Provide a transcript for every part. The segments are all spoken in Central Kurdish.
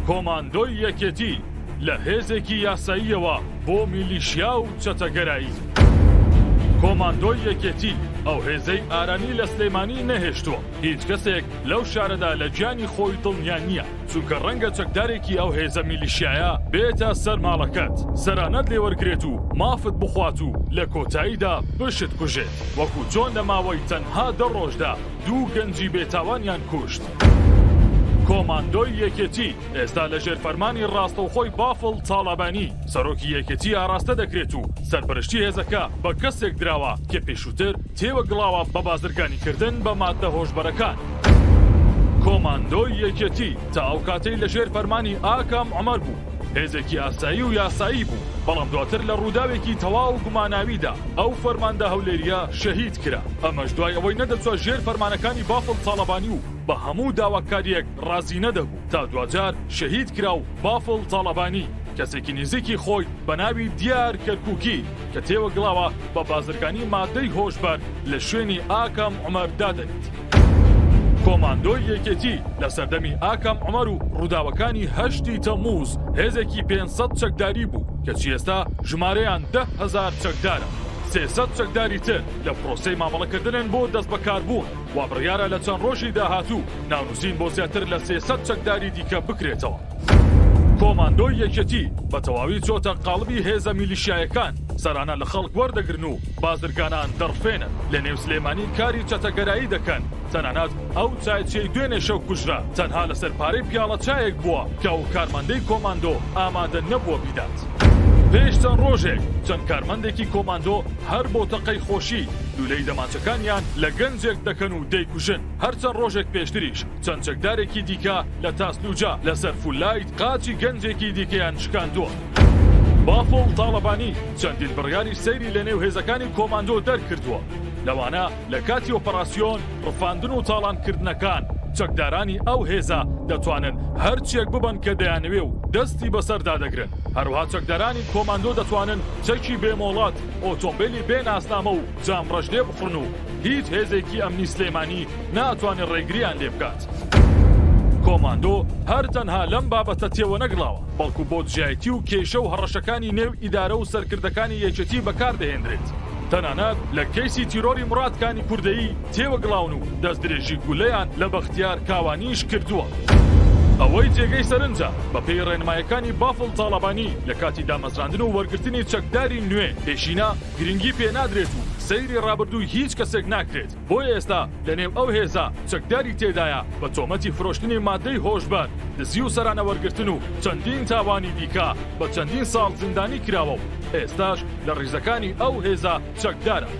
کۆماندۆی یەکێتی لە هێزێکی یاساییەوە بۆ میلیشیا و چەتەگەرایی. کۆماندۆی یەکێتی ئەو هێزەی ئارانی لە سلێمانی نەهێشتووە. هیچ کەسێک لەو شارەدا لە گیانی خۆی دڵنیا نییە، چونکە ڕەنگە چەکدارێکی ئەو هێزە میلیشیایە بێتە سەر ماڵەکەت، سەرانەت لێوەرگرێت و مافت بخوات و لە کۆتاییدا بشت کوژێت، وەکو چۆن لە ماوەی تەنها 10 ڕۆژدا 2 گەنجی بێتاوانیان کوشت. کۆماندۆی یەکێتی ئێستا لە ژێرفەرمانی ڕاستەوخۆی بافڵ تاڵابانی سەرۆکی یەکێتی ئاراستە دەکرێت و سەرپەرشتی هێزەکە بە کەسێک دراوە کە پێشووتر تێوەگڵاوە بە بازرگانیکردن بە ماددە هۆشبەرەکان. کۆماندۆی یەکێتی تا ئەو کاتەی لە ژێرفەرمانی ئاکام عومەر بوو، هێزێکی ئاسایی و یاسایی بوو، بەڵام دواتر لە ڕووداوێکی تەواو گوماناویدا ئەو فەرماندە هەولێریە شەهید کرا. ئەمەش دوای ئەوەی نەدەچوە ژێر فەرمانەکانی بافڵ تاڵەبانی و بە هەموو داواکاریەک ڕازی نەدەبوو تا دوجار شەهید کرا و بافڵ تاڵەبانی کەسێکی نزیکی خۆی بە ناوی دیار کەرکووکی کە تێوەگڵاوە بە بازرگانی مادەی هۆشبەر لە شوێنی ئاکام عومەر دادەنیت. کۆماندۆی یەکێتی لە سەردەمی ئاکام عومەر و ڕووداوەکانی 8 تەمووز هێزێکی 500 چەکداری بوو کە چێستا ژمارەیان 10,000 چەکدارە. 300 چەکداری تر لە پرۆسەی مامەڵەکردنن بۆ دەست بەکاربوون و بڕیارە لە چەند ڕۆژی داهاتوو ناونووسین بۆ زیاتر لە 300 چەکداری دیکە بکرێتەوە. کۆماندۆی یەکێتی بە تەواوی چۆتە قاڵبی هێزە میلیشیایەکان، سەرانە لە خەڵک وەردەگرن و بازرگانان دەڕفێنن، لە نێو سلێمانی کاری چەتەگەرایی دەکەن. تەنانەت ئەو چایچەی دوێنێ شەو کوژرا تەنها لەسەر پارەی پیاڵە چایەک بووە کە ئەو کارمەندەی کۆماندۆ ئامادە نەبووە بیدات. پێش چەند ڕۆژێک چەند کارمەندێکی کۆماندۆ هەر بۆ تەقەی خۆشی لولەی دەماچەکانیان لە گەنجێک دەکەن و دەیکوژن. هەرچەند ڕۆژێک پێشتریش چەند چەکدارێکی دیکە لە تاسلوجا لەسەر فولایت قاچی گەنجێکی دیکەیان شکاندووە. بافڵ تاڵەبانی چەندین بڕیاری سەیری لە نێو هێزەکانی کۆماندۆ دەرکردووە. لەوانە لە کاتی ئۆپەراسیۆن ڕفاندن و تاڵانکردنەکان چەکدارانی ئەو هێزە دەتوانن هەرچێک ببن کە دەیانوێ و دەستی بەسەردا دەگرن. هەروها چەکدارانی کۆماندۆ دەتوانن چەکی بێمۆڵات، ئۆتۆمبیلی بێناسنامە و جامڕەش لێ بخڕن و هیچ هێزێکی ئەمنی سلێمانی ناتوانێت ڕێگریان لێ بکات. کۆماندۆ هەر تەنها لەم بابەتە تێوە نەگڵاوە، بەڵکو بۆ دژایەتی و کێشە و هەڕەشەکانی نێو ئیدارە و سەرکردەکانی یەکێتی بەکاردەهێنرێت. تەنانەت لە کەیسی تیرۆری مڕاتکانی کوردەیی تێوەگڵاون و دەستدرێژی گولەیان لە بەختیار کاوانیش کردووە. ئەوەی جێگەی سەرنجە بە پێی ڕێنمایەکانی بافڵ تاڵەبانی لە کاتی دامەزراندن و وەرگرتنی چەکداری نوێ پێشینە گرنگی پێنادرێت و سەیری ڕابردووی هیچ کەسێک ناکرێت. بۆیە ئێستا لە نێو ئەو هێزە چەکداری تێدایە بە تۆمەتی فرۆشتنی مادەی هۆشبەر، دزی و سەرانە وەرگرتن و چەندین تاوانی دیکە بە چەندین ساڵ زیندانی کراوە و ئێستاش لە ڕیزەکانی ئەو هێزە چەکدارە.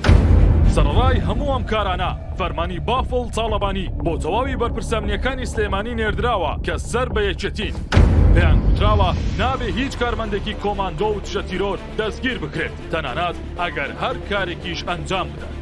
سەرڕای هەموو ئەم کارانە فەرمانی بافڵ تاڵەبانی بۆ تەواوی بەرپرسەمنیەکانی سلێمانی نێردراوە کە سەر بە یەکێتین. پێیان گوتراوە نابێ هیچ کارمەندێکی کۆماندۆ و دژە تیرۆر دەستگیر بکرێت، تەنانەت ئەگەر هەر کارێکیش ئەنجام بدات.